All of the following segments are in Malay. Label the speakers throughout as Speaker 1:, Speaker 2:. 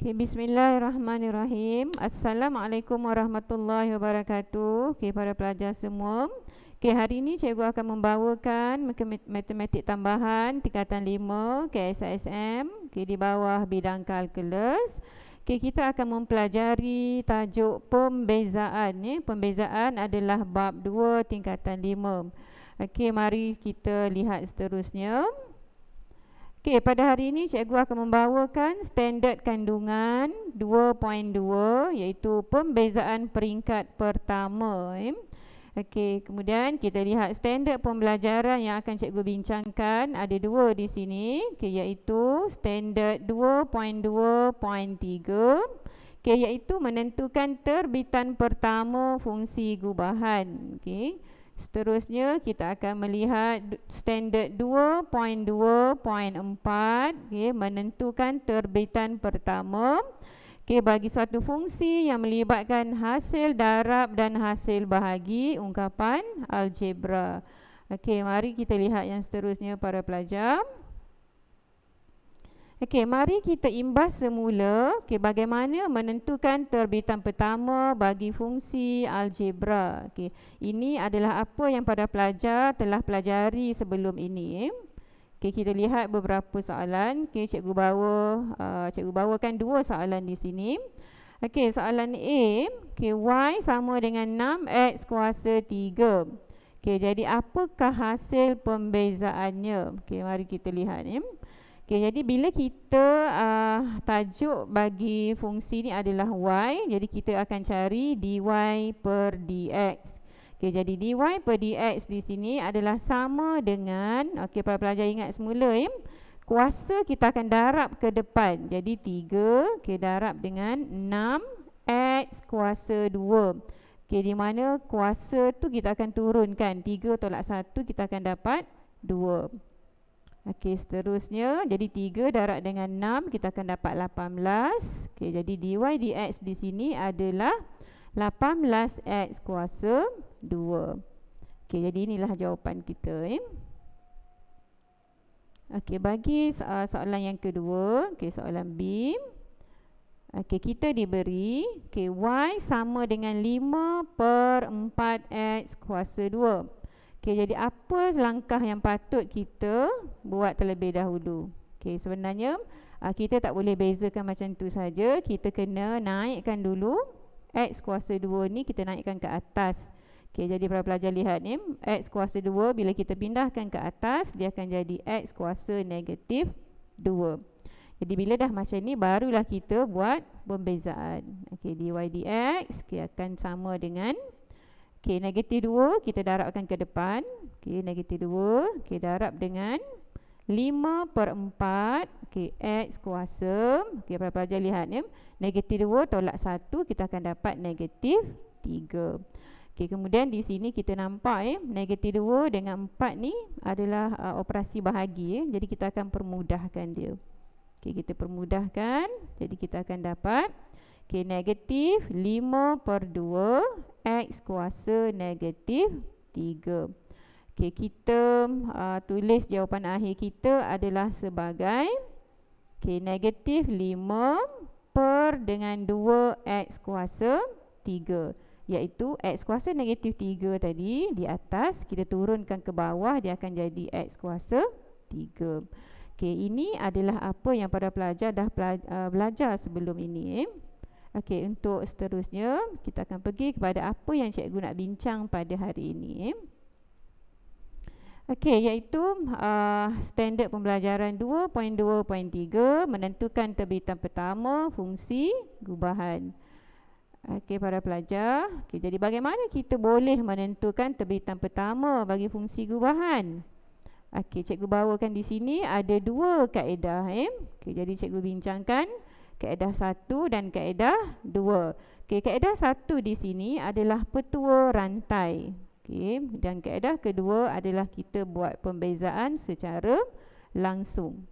Speaker 1: Okay, bismillahirrahmanirrahim. Assalamualaikum warahmatullahi wabarakatuh. Okay, para pelajar semua. Okay, hari ini cikgu akan membawakan matematik tambahan tingkatan 5 KSSM di bawah bidang kalkulus. Okay, kita akan mempelajari tajuk pembezaan. Pembezaan adalah bab 2 tingkatan 5. Okay, mari kita lihat seterusnya. Okey, pada hari ini cikgu akan membawakan standard kandungan 2.2 iaitu pembezaan peringkat pertama. Okey, kemudian kita lihat standard pembelajaran yang akan cikgu bincangkan. Ada dua di sini, iaitu standard 2.2.3, iaitu menentukan terbitan pertama fungsi gubahan. Okey. Seterusnya kita akan melihat standard 2.2.4, menentukan terbitan pertama bagi suatu fungsi yang melibatkan hasil darab dan hasil bahagi ungkapan algebra. Mari kita lihat yang seterusnya para pelajar. Mari kita imbas semula bagaimana menentukan terbitan pertama bagi fungsi algebra. Ini adalah apa yang para pelajar telah pelajari sebelum ini. Kita lihat beberapa soalan. Cikgu bawakan dua soalan di sini. Soalan A, Y sama dengan 6X kuasa 3. Jadi apakah hasil pembezaannya? Mari kita lihat ni. Jadi bila kita tajuk bagi fungsi ni adalah y, jadi kita akan cari dy per dx. Jadi dy per dx di sini adalah sama dengan, para pelajar ingat semula kuasa kita akan darab ke depan. Jadi 3 darab dengan 6x kuasa 2. Di mana kuasa tu kita akan turunkan, 3 tolak 1 kita akan dapat 2. Seterusnya, jadi 3 darab dengan 6, kita akan dapat 18. Jadi dy dx di sini adalah 18x kuasa 2. Jadi inilah jawapan kita. Bagi soalan yang kedua, soalan B. Kita diberi y sama dengan 5 per 4x kuasa 2. Jadi apa langkah yang patut kita buat terlebih dahulu? Sebenarnya kita tak boleh bezakan macam tu saja. Kita kena naikkan dulu x kuasa 2 ni, kita naikkan ke atas. Jadi para pelajar lihat ni, x kuasa 2 bila kita pindahkan ke atas, dia akan jadi x kuasa negatif 2. Jadi bila dah macam ni, barulah kita buat pembezaan. Dy dx akan sama dengan negatif 2 kita darabkan ke depan. Negatif 2 darab dengan 5 per 4 x kuasa. Para pelajar lihat ni, negatif 2 tolak 1 kita akan dapat negatif 3. Kemudian di sini kita nampak negatif 2 dengan 4 ni adalah operasi bahagi. Jadi kita akan permudahkan dia. Kita permudahkan. Jadi kita akan dapat negatif 5 per 2 x kuasa negatif 3. Kita tulis jawapan akhir kita adalah sebagai negatif 5 per dengan 2 x kuasa 3, iaitu x kuasa negatif 3 tadi di atas, kita turunkan ke bawah, dia akan jadi x kuasa 3. Ini adalah apa yang para pelajar dah belajar sebelum ini. Untuk seterusnya, kita akan pergi kepada apa yang cikgu nak bincang pada hari ini. Iaitu standard pembelajaran 2.2.3, menentukan terbitan pertama fungsi gubahan. Para pelajar, jadi bagaimana kita boleh menentukan terbitan pertama bagi fungsi gubahan? Cikgu bawakan di sini ada dua kaedah. Jadi cikgu bincangkan kaedah 1 dan kaedah 2. Kaedah 1 di sini adalah petua rantai. Dan kaedah kedua adalah kita buat pembezaan secara langsung.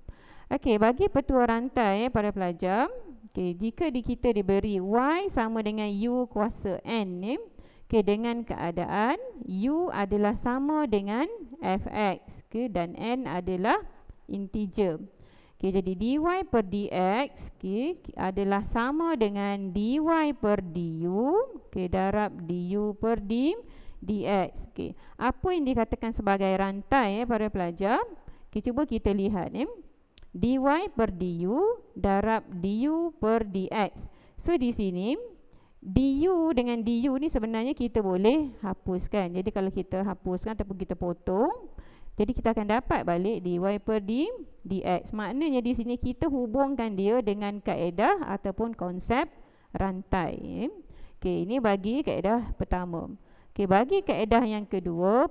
Speaker 1: Bagi petua rantai para pelajar, jika kita diberi y sama dengan u kuasa n, dengan keadaan u adalah sama dengan fx, dan n adalah integer. Okay, jadi dy per dx adalah sama dengan dy per du darab du per dx. Apa yang dikatakan sebagai rantai para pelajar? Cuba kita lihat dy per du darab du per dx. So di sini du dengan du ni sebenarnya kita boleh hapuskan. Jadi kalau kita hapuskan ataupun kita potong, jadi kita akan dapat balik dy per dx. Maknanya di sini kita hubungkan dia dengan kaedah ataupun konsep rantai. Ini bagi kaedah pertama. Bagi kaedah yang kedua,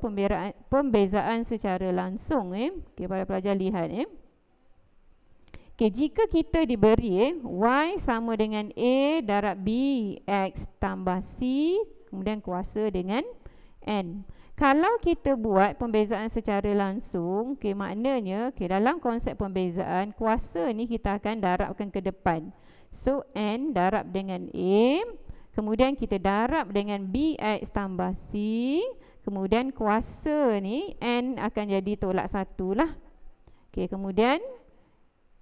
Speaker 1: pembezaan secara langsung. Para pelajar lihat jika kita diberi y sama dengan a darab b x tambah c, kemudian kuasa dengan n. Kalau kita buat pembezaan secara langsung, maknanya dalam konsep pembezaan, kuasa ni kita akan darabkan ke depan. So n darab dengan a, kemudian kita darab dengan bx tambah c, kemudian kuasa ni n akan jadi tolak 1 lah. Kemudian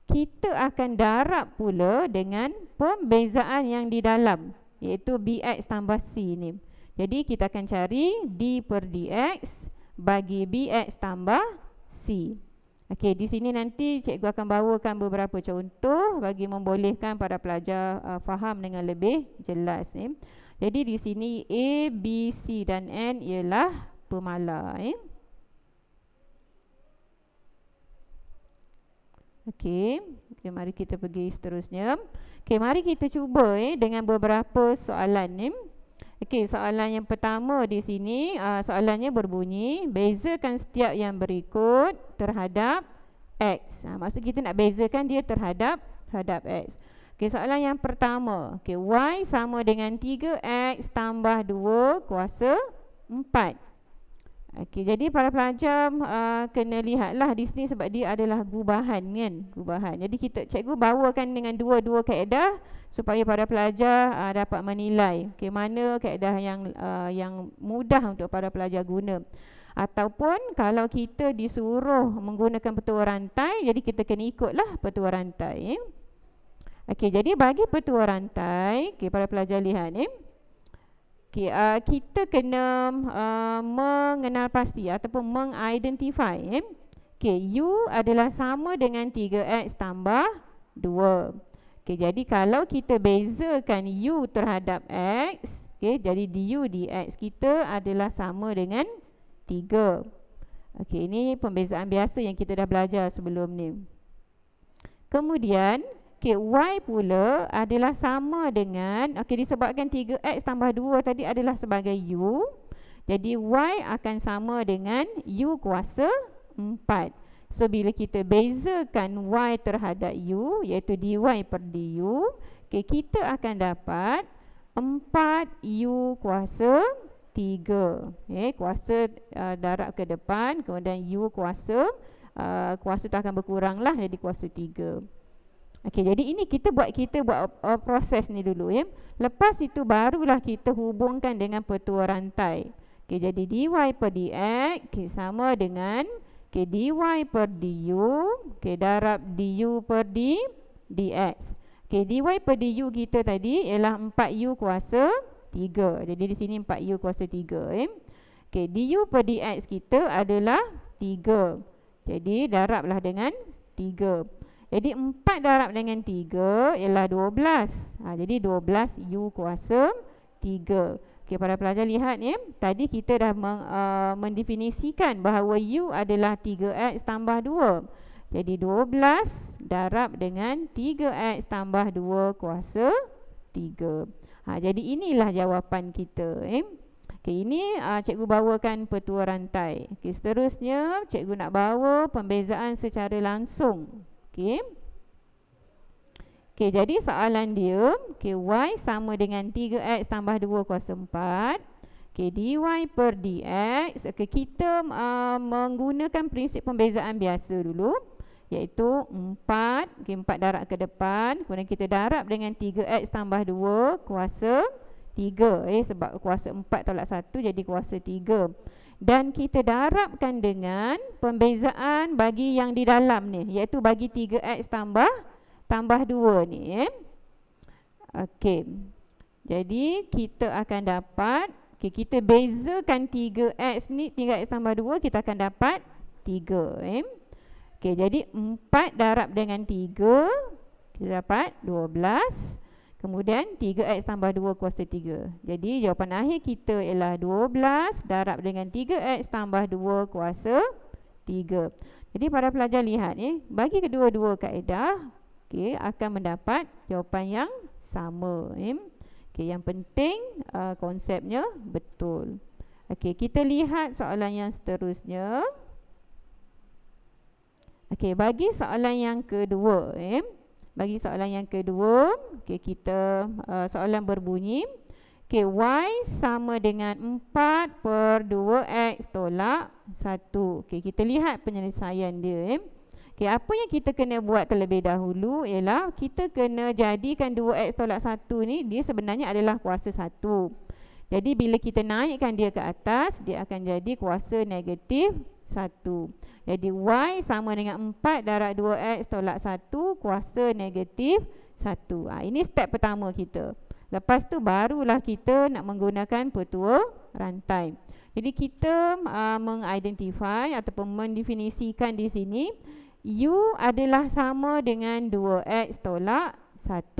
Speaker 1: kita akan darab pula dengan pembezaan yang di dalam, iaitu bx tambah c ni. Jadi kita akan cari d per dx bagi bx tambah c. Di sini nanti cikgu akan bawakan beberapa contoh bagi membolehkan para pelajar faham dengan lebih jelas. Jadi di sini a, b, c dan n ialah pemala. Mari kita pergi seterusnya. Mari kita cuba dengan beberapa soalan. Soalan yang pertama di sini, soalannya berbunyi, bezakan setiap yang berikut terhadap x. Maksud kita nak bezakan dia terhadap x. Soalan yang pertama, y sama dengan 3x tambah 2 kuasa 4. Jadi para pelajar kena lihatlah di sini sebab dia adalah gubahan kan, gubahan. Jadi cikgu bawakan dengan dua-dua kaedah supaya para pelajar dapat menilai mana kaedah yang mudah untuk para pelajar guna. Ataupun kalau kita disuruh menggunakan petua rantai, jadi kita kena ikutlah petua rantai. Jadi bagi petua rantai, para pelajar lihat kita kena mengenal pasti ataupun mengidentify u adalah sama dengan 3x tambah 2. Jadi kalau kita bezakan u terhadap x, jadi du dx kita adalah sama dengan 3. Ini pembezaan biasa yang kita dah belajar sebelum ni. Kemudian y pula adalah sama dengan, disebabkan 3x tambah 2 tadi adalah sebagai u, jadi y akan sama dengan u kuasa 4. So bila kita bezakan y terhadap u, iaitu dy per du, kita akan dapat 4u kuasa 3. Kuasa darab ke depan, kemudian u kuasa tu akan berkurang lah, jadi kuasa 3. Jadi ini kita buat proses ni dulu Lepas itu barulah kita hubungkan dengan petua rantai. Jadi dy per dx sama dengan dy per du darab du per dx. Dy per du kita tadi ialah 4u kuasa 3. Jadi di sini 4u kuasa 3. Du per dx kita adalah 3. Jadi darablah dengan 3. Jadi 4 darab dengan 3 ialah 12. Jadi 12u kuasa 3. Para pelajar lihat tadi kita dah mendefinisikan bahawa u adalah 3x tambah 2. Jadi 12 darab dengan 3x tambah 2 kuasa 3. Jadi inilah jawapan kita. Ini cikgu bawakan petua rantai. Seterusnya cikgu nak bawa pembezaan secara langsung. Jadi soalan dia, y sama dengan 3x tambah 2 kuasa 4. Dy per dx, kita menggunakan prinsip pembezaan biasa dulu, iaitu 4, 4 darab ke depan, kemudian kita darab dengan 3x tambah 2 kuasa 3. Sebab kuasa 4 tolak 1 jadi kuasa 3. Dan kita darabkan dengan pembezaan bagi yang di dalam ni, iaitu bagi 3x tambah 2 ni. Okey. Jadi kita akan dapat, kita bezakan 3x ni, 3x tambah 2, kita akan dapat 3. Okey, jadi 4 darab dengan 3, kita dapat 12. Kemudian 3x tambah 2 kuasa 3. Jadi jawapan akhir kita ialah 12 darab dengan 3x tambah 2 kuasa 3. Jadi para pelajar lihat bagi kedua-dua kaedah, akan mendapat jawapan yang sama. Yang penting konsepnya betul. Kita lihat soalan yang seterusnya. Bagi soalan yang kedua, bagi soalan yang kedua, kita soalan berbunyi, y sama dengan 4 per 2x tolak 1. Kita lihat penyelesaian dia. Apa yang kita kena buat terlebih dahulu ialah kita kena jadikan 2x tolak 1 ni, dia sebenarnya adalah kuasa 1. Jadi bila kita naikkan dia ke atas, dia akan jadi kuasa negatif 1. Jadi y sama dengan 4 darab 2x tolak 1 kuasa negatif 1. Ini step pertama kita. Lepas tu barulah kita nak menggunakan petua rantai. Jadi kita mengidentify ataupun mendefinisikan di sini, u adalah sama dengan 2x tolak 1.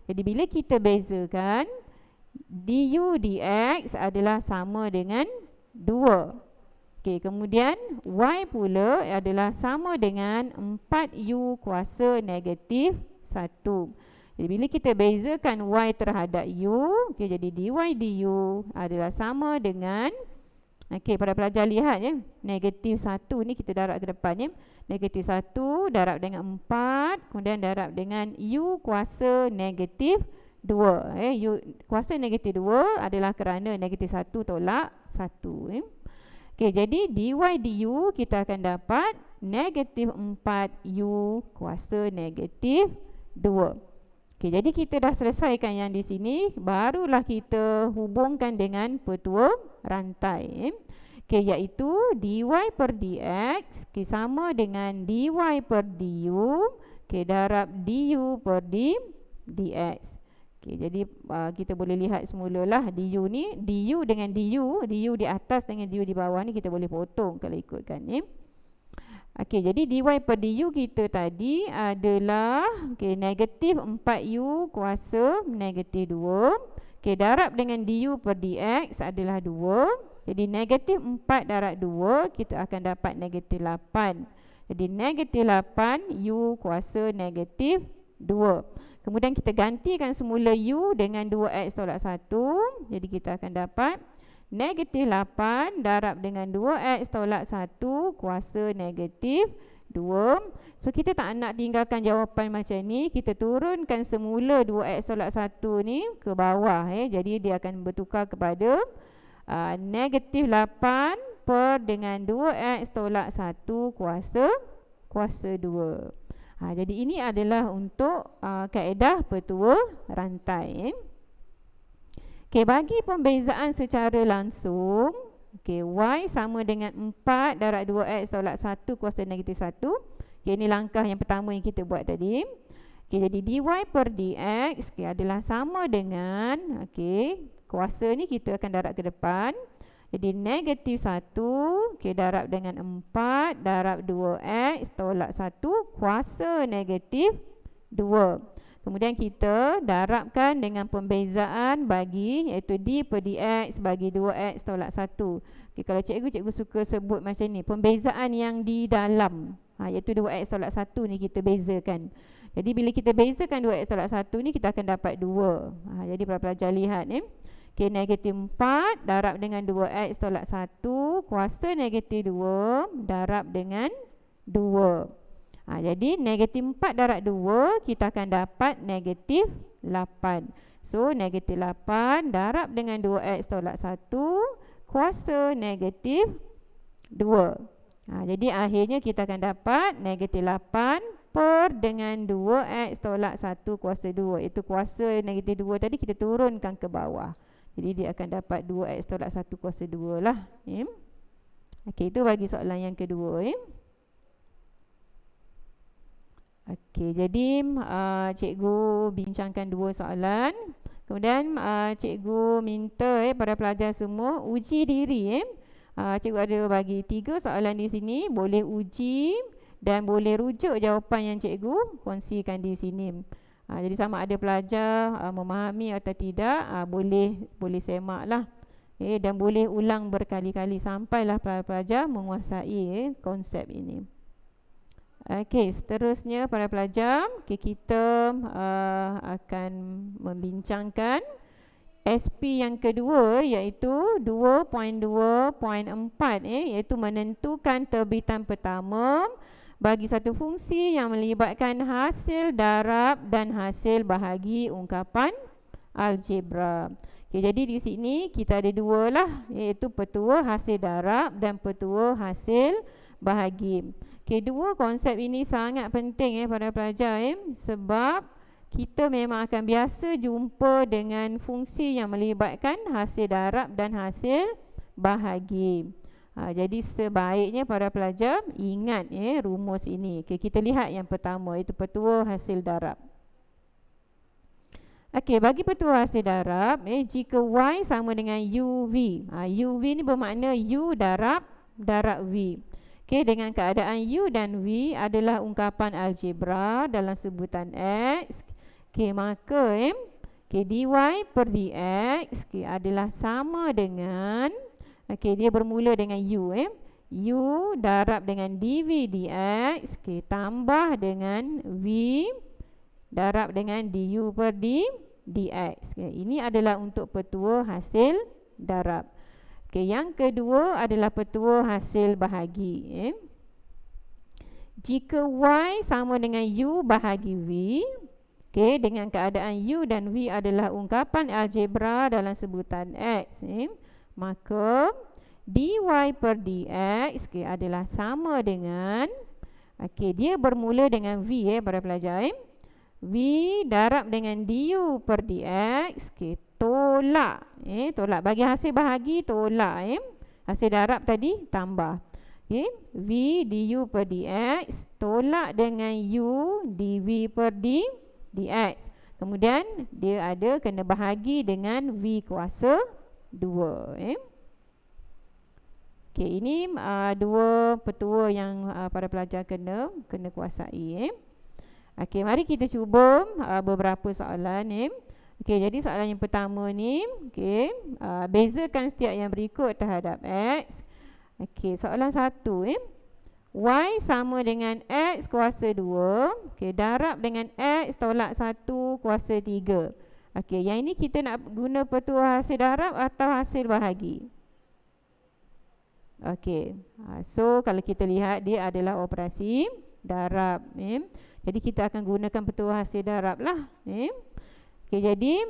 Speaker 1: Jadi bila kita bezakan, du dx adalah sama dengan 2. Kemudian y pula adalah sama dengan 4u kuasa negatif 1. Jadi bila kita bezakan y terhadap u, jadi dy du adalah sama dengan, pada pelajar lihat negatif 1 ni kita darab ke depan negatif 1 darab dengan 4, kemudian darab dengan u kuasa negatif 2. U kuasa negatif 2 adalah kerana negatif 1 tolak 1. Jadi dy du kita akan dapat negatif 4u kuasa negatif 2. Jadi kita dah selesaikan yang di sini, barulah kita hubungkan dengan petua rantai. Iaitu dy per dx sama dengan dy per du darab du per dx. Jadi kita boleh lihat semulalah du ni, du dengan du di atas dengan du di bawah ni kita boleh potong kalau ikutkan jadi dy per du kita tadi adalah negatif 4u kuasa negatif 2. Darab dengan du per dx adalah 2. Jadi negatif 4 darab 2, kita akan dapat negatif 8. Jadi negatif 8u kuasa negatif 2. Kemudian kita gantikan semula u dengan 2x tolak 1. Jadi kita akan dapat negatif 8 darab dengan 2x tolak 1 kuasa negatif 2. So kita tak nak tinggalkan jawapan macam ni, kita turunkan semula 2x tolak 1 ni ke bawah. Jadi dia akan bertukar kepada negatif 8 per dengan 2x tolak 1 kuasa 2. Jadi ini adalah untuk kaedah petua rantai. Bagi pembezaan secara langsung, y sama dengan 4 darab 2x tolak 1 kuasa negatif 1. Ini langkah yang pertama yang kita buat tadi. Jadi dy per dx adalah sama dengan, kuasa ni kita akan darab ke depan. Jadi negatif 1 darab dengan 4 darab 2x tolak 1 kuasa negatif 2. Kemudian kita darabkan dengan pembezaan bagi, iaitu d per dx bagi 2x tolak 1. Kalau cikgu suka sebut macam ni, pembezaan yang di dalam, iaitu 2x tolak 1 ni kita bezakan. Jadi bila kita bezakan 2x tolak 1 ni, kita akan dapat 2. Jadi para pelajar lihat negatif 4 darab dengan 2x tolak 1 kuasa negatif 2 darab dengan 2. Jadi negatif 4 darab 2 kita akan dapat negatif 8. So negatif 8 darab dengan 2x tolak 1 kuasa negatif 2. Jadi akhirnya kita akan dapat negatif 8 per dengan 2x tolak 1 kuasa 2. Itu kuasa negatif 2 tadi kita turunkan ke bawah. Jadi dia akan dapat 2x tolak 1 kuasa 2 lah. Okey, itu bagi soalan yang kedua. Okey, jadi cikgu bincangkan dua soalan. Kemudian cikgu minta pada pelajar semua uji diri. Cikgu ada bagi 3 soalan di sini, boleh uji dan boleh rujuk jawapan yang cikgu kongsikan di sini. Jadi sama ada pelajar memahami atau tidak, boleh semaklah. Dan boleh ulang berkali-kali sampailah pelajar menguasai konsep ini. Okey, seterusnya para pelajar, kita akan membincangkan SP yang kedua, iaitu 2.2.4, iaitu menentukan terbitan pertama bagi satu fungsi yang melibatkan hasil darab dan hasil bahagi ungkapan algebra. Okay, jadi di sini kita ada dua lah, iaitu petua hasil darab dan petua hasil bahagi. Okay, dua konsep ini sangat penting para pelajar, sebab kita memang akan biasa jumpa dengan fungsi yang melibatkan hasil darab dan hasil bahagi. Jadi sebaiknya para pelajar ingat rumus ini. Okay, kita lihat yang pertama, iaitu petua hasil darab. Okey, bagi petua hasil darab, jika Y sama dengan UV. UV ni bermakna U darab V. Okey, dengan keadaan U dan V adalah ungkapan algebra dalam sebutan X. Okey, maka dy per dx adalah sama dengan, dia bermula dengan U. U darab dengan dv dx tambah dengan V darab dengan du per dx. Ini adalah untuk petua hasil darab. Yang kedua adalah petua hasil bahagi. Jika Y sama dengan U bahagi V, dengan keadaan U dan V adalah ungkapan algebra dalam sebutan X, maka dy per dx adalah sama dengan, dia bermula dengan V para pelajar. V darab dengan du per dx, tolak. Tolak. Bagi hasil bahagi, tolak. Hasil darab tadi, tambah. V du per dx, tolak dengan u dv per dx. Kemudian, dia ada kena bahagi dengan V kuasa 2. Ini dua petua yang para pelajar kena kuasai. Mari kita cuba beberapa soalan. Jadi soalan yang pertama ni, bezakan setiap yang berikut terhadap X. Soalan 1, Y sama dengan X kuasa 2, darab dengan X tolak 1 kuasa 3. Yang ini kita nak guna petua hasil darab atau hasil bahagi? So kalau kita lihat, dia adalah operasi darab. Jadi kita akan gunakan petua hasil darab lah. Jadi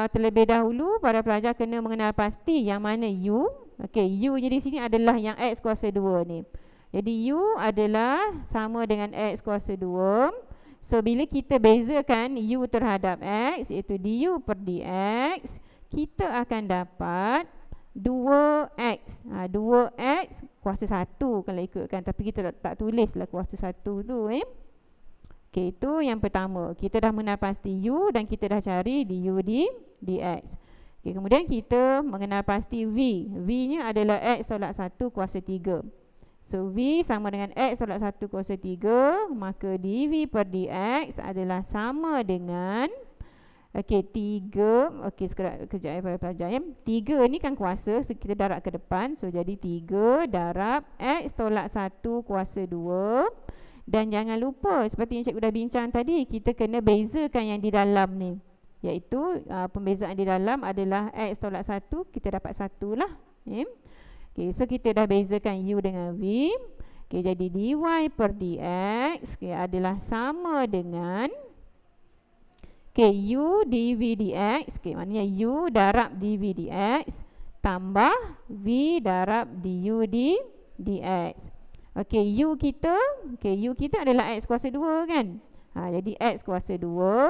Speaker 1: terlebih dahulu para pelajar kena mengenal pasti yang mana U. U nya di sini adalah yang X kuasa 2 ni. Jadi U adalah sama dengan X kuasa 2. So bila kita bezakan U terhadap X, iaitu du per dx, kita akan dapat 2x. 2x kuasa 1 kalau ikutkan, tapi kita tak tulislah kuasa 1 tu. Itu yang pertama. Kita dah mengenal pasti U dan kita dah cari du dx. Kemudian kita mengenal pasti V. V nya adalah X tolak 1 kuasa 3. So V sama dengan X tolak 1 kuasa 3, maka dv per dx adalah sama dengan 3. Sekejap para pelajar. 3 ni kan kuasa, so kita darab ke depan. So jadi 3 darab X tolak 1 kuasa 2. Dan jangan lupa, seperti yang cikgu dah bincang tadi, kita kena bezakan yang di dalam ni, iaitu pembezaan di dalam adalah X tolak 1, kita dapat 1 lah. So kita dah bezakan U dengan V. Jadi dy per dx adalah sama dengan U dv dx, maknanya U darab dv dx tambah V darab du dx. U kita adalah X kuasa 2 kan. Jadi X kuasa 2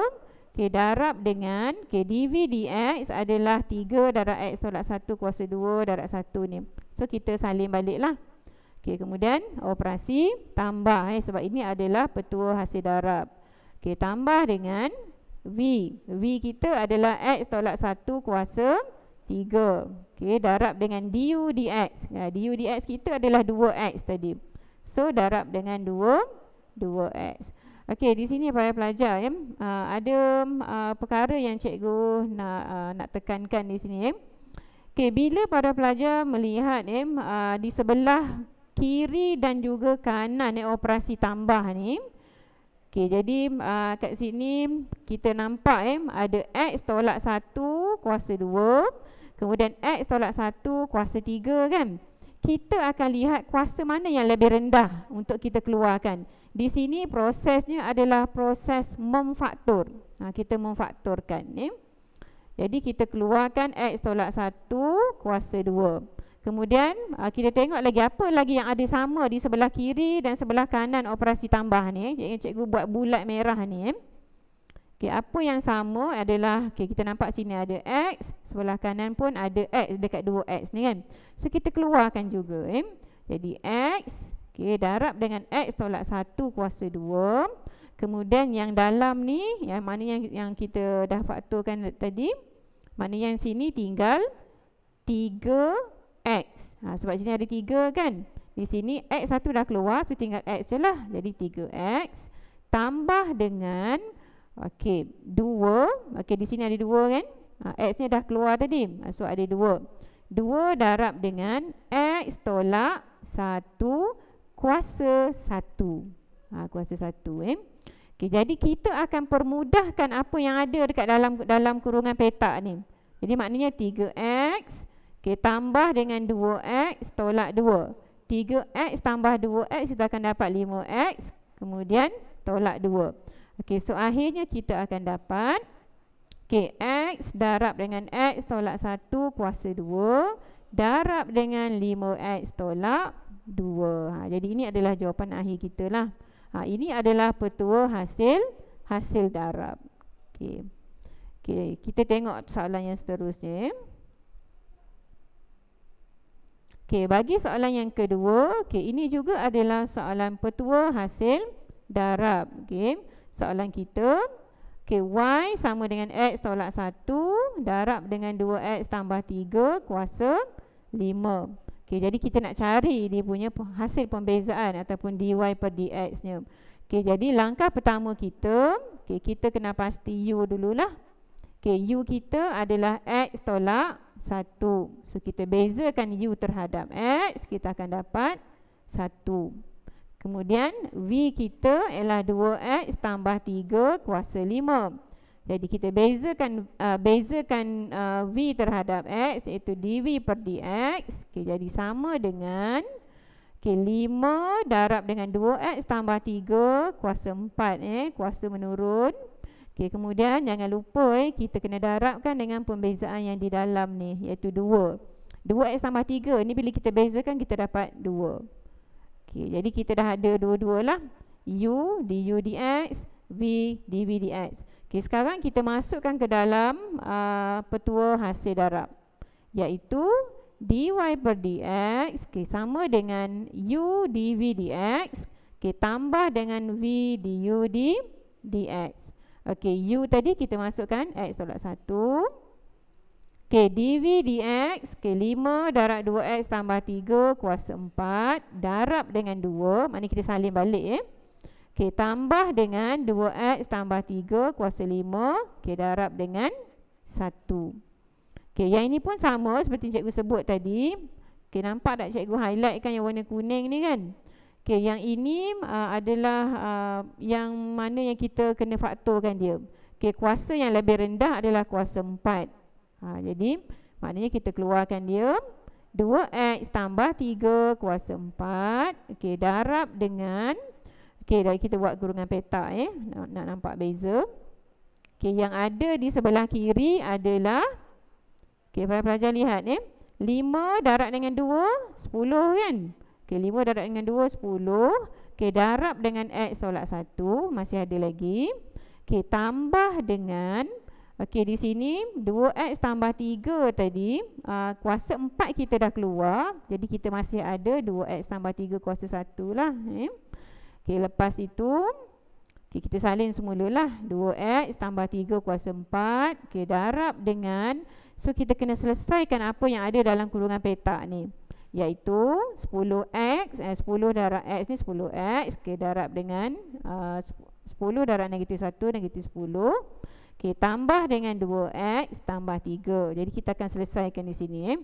Speaker 1: darab dengan dv dx adalah 3 darab X tolak 1 kuasa 2 darab 1 ni. So kita salin balik lah. Okey, kemudian operasi tambah sebab ini adalah petua hasil darab. Okey, tambah dengan V. V kita adalah X tolak 1 kuasa 3. Okey, darab dengan du dx. Du dx kita adalah 2x tadi. So, darab dengan 2x. Okey, di sini para pelajar ada perkara yang cikgu nak tekankan di sini. Okey, bila para pelajar melihat di sebelah kiri dan juga kanan operasi tambah ni. Okey, jadi kat sini kita nampak ada X tolak 1 kuasa 2, kemudian X tolak 1 kuasa 3 kan. Kita akan lihat kuasa mana yang lebih rendah untuk kita keluarkan. Di sini prosesnya adalah proses memfaktor. Kita memfaktorkan Jadi kita keluarkan X tolak 1 kuasa 2. Kemudian kita tengok lagi apa lagi yang ada sama di sebelah kiri dan sebelah kanan operasi tambah ni. Cikgu buat bulat merah ni. Okey, apa yang sama adalah kita nampak sini ada X, sebelah kanan pun ada X dekat 2X ni kan. So kita keluarkan juga Jadi X, darab dengan X tolak 1 kuasa 2. Kemudian yang dalam ni, yang mana yang kita dah faktorkan tadi, mana yang sini tinggal 3X. Sebab sini ada 3 kan. Di sini X1 dah keluar, so tinggal X je lah. Jadi 3X tambah dengan 2. Di sini ada 2 kan. X ni dah keluar tadi, so ada 2. 2 darab dengan X tolak 1 kuasa 1. Kuasa 1 jadi kita akan permudahkan apa yang ada dekat dalam kurungan petak ni. Jadi maknanya 3X tambah dengan 2X tolak 2. 3X tambah 2X kita akan dapat 5X. Kemudian tolak 2. So akhirnya kita akan dapat X darab dengan X tolak 1 kuasa 2 darab dengan 5X tolak 2. Jadi ini adalah jawapan akhir kita lah. Ini adalah petua hasil darab. Kita tengok soalan yang seterusnya. Bagi soalan yang kedua, ini juga adalah soalan petua hasil darab. Soalan kita, Y sama dengan X tolak 1 darab dengan 2X tambah 3 kuasa 5. Jadi kita nak cari dia punya hasil pembezaan ataupun dy per dx nya. Jadi langkah pertama kita, kita kena pasti U dululah. U kita adalah X tolak 1. So kita bezakan U terhadap X, kita akan dapat 1. Kemudian V kita ialah 2X tambah 3 kuasa 5. Jadi kita bezakan V terhadap X, iaitu dV per dx. Jadi sama dengan 5 darab dengan 2X tambah 3 kuasa 4. Kuasa menurun. Kemudian jangan lupa kita kena darabkan dengan pembezaan yang di dalam ni, iaitu 2. 2X tambah 3 ni bila kita bezakan kita dapat 2. Jadi kita dah ada dua-dua lah. U du dx, V dv dx. Sekarang kita masukkan ke dalam petua hasil darab, iaitu dy per dx sama dengan u dv dx tambah dengan v du dx. U tadi kita masukkan X tolak 1. dv dx 5 darab 2X tambah 3 kuasa 4 darab dengan 2, maknanya kita salin balik tambah dengan 2X tambah 3 kuasa 5. Darab dengan 1. Yang ini pun sama seperti cikgu sebut tadi. Nampak tak cikgu highlight kan yang warna kuning ni kan. Yang ini adalah yang mana yang kita kena faktorkan dia. Kuasa yang lebih rendah adalah kuasa 4. Jadi maknanya kita keluarkan dia 2X tambah 3 kuasa 4. Darab dengan dah kita buat kurungan petak nak nampak beza. Yang ada di sebelah kiri adalah para pelajar lihat 5 darab dengan 2 10 kan. 5 darab dengan 2 10. Darab dengan X tolak 1 masih ada lagi. Tambah dengan Okey, di sini 2x tambah 3 tadi, kuasa 4 kita dah keluar. Jadi kita masih ada 2x tambah 3 kuasa 1 lah. Okey, lepas itu kita salin semulalah. 2x tambah 3 kuasa 4. Okey, darab dengan, so kita kena selesaikan apa yang ada dalam kurungan petak ni, iaitu 10x, 10 darab x ni 10x. Okey, darab dengan 10 darab negatif 1, negatif 10. Okey, tambah dengan 2x tambah 3. Jadi kita akan selesaikan di sini,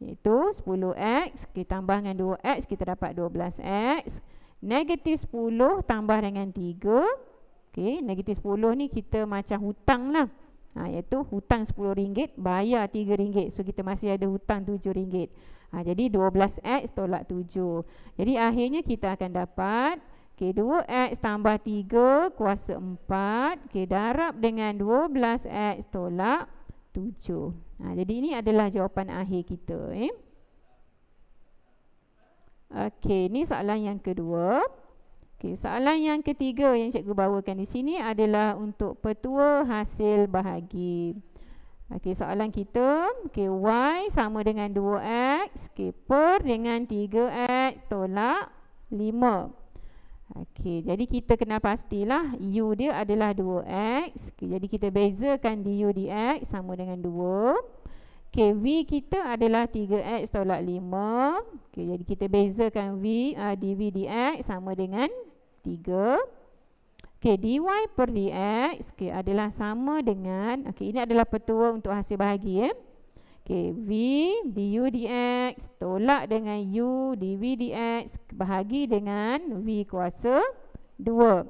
Speaker 1: iaitu 10x, kita tambah dengan 2x, kita dapat 12x. Negatif 10 tambah dengan 3. Okey, negatif 10 ni kita macam hutang lah. Iaitu hutang RM10, bayar RM3. So kita masih ada hutang RM7. Jadi 12x tolak 7. Jadi akhirnya kita akan dapat 2x tambah 3 kuasa 4. Darab dengan 12x tolak 7. Jadi ini adalah jawapan akhir kita. Okey, ni soalan yang kedua. Okey, soalan yang ketiga yang cikgu bawakan di sini adalah untuk petua hasil bahagi. Okey, soalan kita, y sama dengan 2x, per dengan 3x tolak 5. Okey, jadi kita kena pastilah u dia adalah 2x. Jadi kita bezakan du dx sama dengan 2. V kita adalah 3x tolak 5. Jadi kita bezakan dv dx sama dengan 3. Dy per dx adalah sama dengan, ini adalah petua untuk hasil bahagi. V du dx tolak dengan u dv dx bahagi dengan v kuasa 2.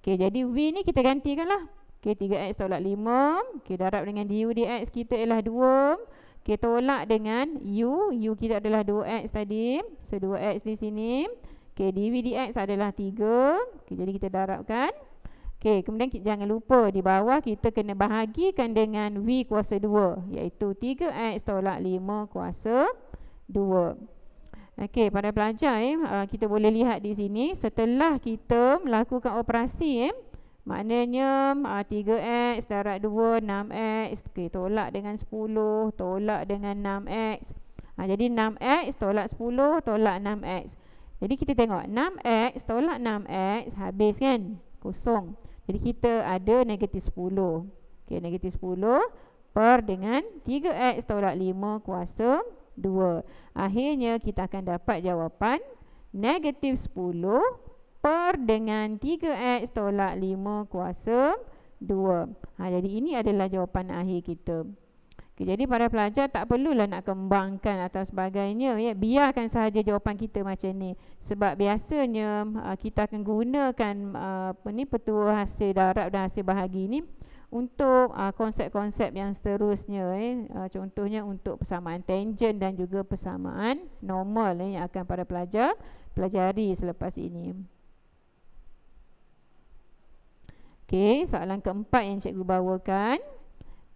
Speaker 1: Jadi v ni kita gantikanlah. 3x tolak 5. Darab dengan du dx kita ialah 2. Tolak dengan u kita adalah 2x tadi. So 2x di sini. Dv dx adalah 3. Jadi kita darabkan. Kemudian jangan lupa di bawah kita kena bahagikan dengan v kuasa 2, iaitu 3x tolak 5 kuasa 2. Para pelajar, kita boleh lihat di sini setelah kita melakukan operasi, maknanya 3x darab 2 6x. Tolak dengan 10, tolak dengan 6x. Jadi 6x tolak 10 tolak 6x. Jadi kita tengok 6x tolak 6x habis kan? Kosong. Jadi kita ada negatif 10. Negatif 10 per dengan 3x tolak 5 kuasa 2. Akhirnya kita akan dapat jawapan negatif 10 per dengan 3x tolak 5 kuasa 2. Jadi ini adalah jawapan akhir kita. Jadi para pelajar tak perlulah nak kembangkan atau sebagainya, biarkan sahaja jawapan kita macam ni. Sebab biasanya kita akan gunakan petua hasil darab dan hasil bahagi ni untuk konsep-konsep yang seterusnya. Contohnya untuk persamaan tangent dan juga persamaan normal yang akan para pelajar pelajari selepas ini. Soalan keempat yang cikgu bawakan.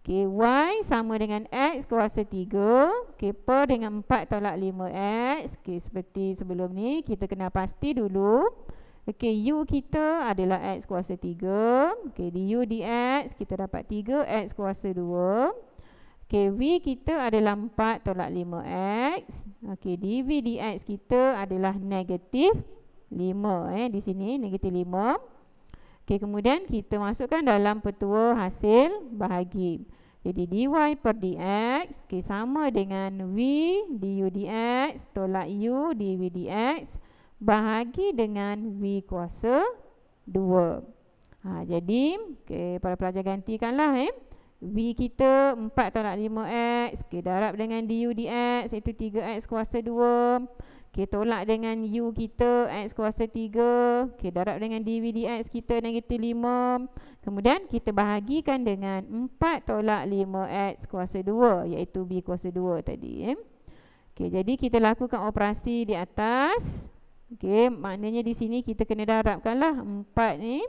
Speaker 1: Y sama dengan x kuasa 3. Per dengan 4 tolak 5x. Seperti sebelum ni, kita kena pasti dulu. U kita adalah x kuasa 3. Du dx kita dapat 3x kuasa 2. V kita adalah 4 tolak 5x. Dv dx kita adalah negatif 5. Di sini negatif 5. Kemudian kita masukkan dalam petua hasil bahagi. Jadi dy per dx sama dengan v du dx tolak u dv dx bahagi dengan v kuasa 2. Jadi para pelajar gantikanlah. V kita 4 tolak 5x. Darab dengan du dx iaitu 3x kuasa 2. Tolak dengan u kita x kuasa 3. Darab dengan dv dx kita negatif 5. Kemudian kita bahagikan dengan 4 tolak 5x kuasa 2, iaitu b kuasa 2 tadi. Jadi kita lakukan operasi di atas. Maknanya di sini kita kena darabkanlah 4 ni.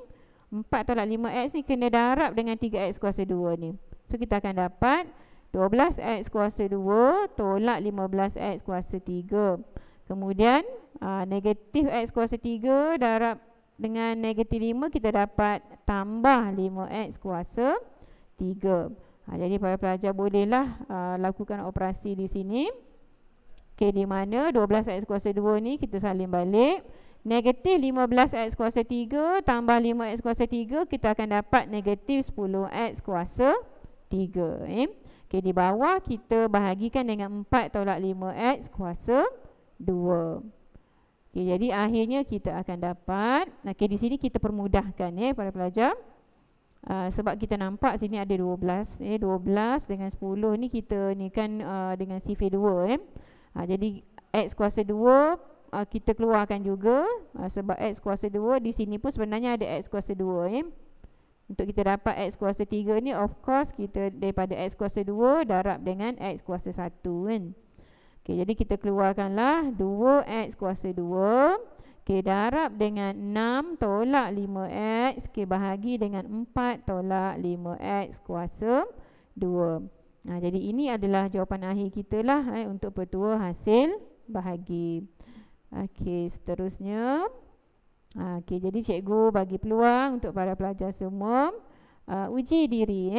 Speaker 1: 4 tolak 5x ni kena darab dengan 3x kuasa 2 ni. So kita akan dapat 12x kuasa 2 tolak 15x kuasa 3. Kemudian negatif x kuasa 3 darab dengan negatif 5, kita dapat tambah 5x kuasa 3. Jadi para pelajar bolehlah lakukan operasi di sini. Okey, di mana 12x kuasa 2 ni kita salin balik. Negatif 15x kuasa 3 tambah 5x kuasa 3, kita akan dapat negatif 10x kuasa 3. Okey, di bawah kita bahagikan dengan 4 tolak 5x kuasa 2. Okey, jadi akhirnya kita akan dapat, okey, di sini kita permudahkan para pelajar. Sebab kita nampak sini ada 12. 12 dengan 10 ni kita ni kan dengan sifar 2. Jadi x kuasa 2 kita keluarkan juga, sebab x kuasa 2 di sini pun sebenarnya ada x kuasa 2. Untuk kita dapat x kuasa 3 ni, of course kita daripada x kuasa 2 darab dengan x kuasa 1 kan. Okay, jadi kita keluarkanlah 2x kuasa 2, okay, darab dengan 6 tolak 5x, okay, bahagi dengan 4 tolak 5x kuasa 2. Jadi ini adalah jawapan akhir kita lah untuk petua hasil bahagi. Okey, seterusnya. Okey, jadi cikgu bagi peluang untuk para pelajar semua uji diri.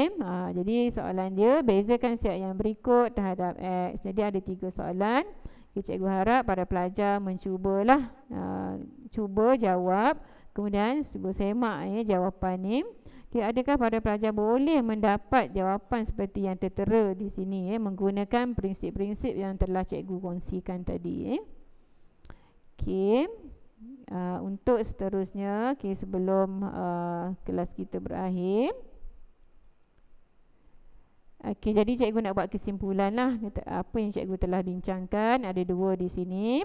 Speaker 1: Jadi soalan dia, bezakan siap yang berikut terhadap X. Jadi ada 3 soalan. Okay, cikgu harap para pelajar mencubalah cuba jawab, kemudian cuba semak jawapan ni. Okay, adakah para pelajar boleh mendapat jawapan seperti yang tertera di sini menggunakan prinsip-prinsip yang telah cikgu kongsikan tadi. Okey. Untuk seterusnya, okay, sebelum kelas kita berakhir, okay, jadi cikgu nak buat kesimpulan lah apa yang cikgu telah bincangkan. Ada 2 di sini,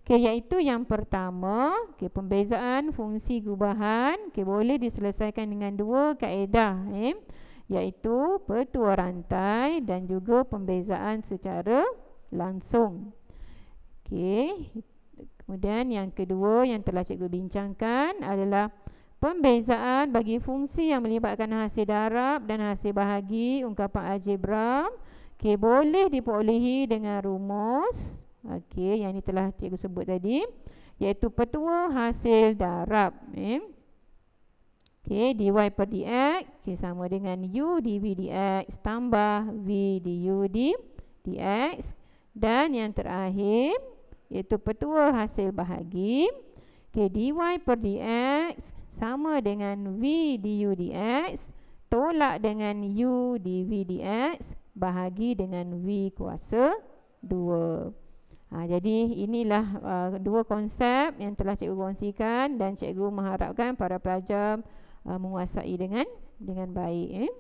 Speaker 1: okay, iaitu yang pertama, okay, pembezaan fungsi gubahan, okay, boleh diselesaikan dengan 2 kaedah, iaitu petua rantai dan juga pembezaan secara langsung. Okay. Kemudian yang kedua yang telah cikgu bincangkan adalah pembezaan bagi fungsi yang melibatkan hasil darab dan hasil bahagi ungkapan algebra. Okay, boleh diperolehi dengan rumus, okay, yang ini telah cikgu sebut tadi, iaitu petua hasil darab. Okay, dy per dx, okay, sama dengan u dv dx tambah v du dx. Dan yang terakhir iaitu petua hasil bahagi, okay, dy per dx sama dengan v du dx tolak dengan u dv dx bahagi dengan v kuasa 2. Jadi inilah 2 konsep yang telah cikgu kongsikan dan cikgu mengharapkan para pelajar menguasai dengan baik.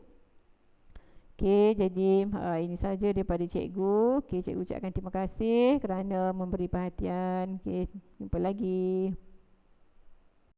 Speaker 1: Okey, jadi ini saja daripada cikgu. Okey, cikgu ucapkan terima kasih kerana memberi perhatian. Okey, jumpa lagi.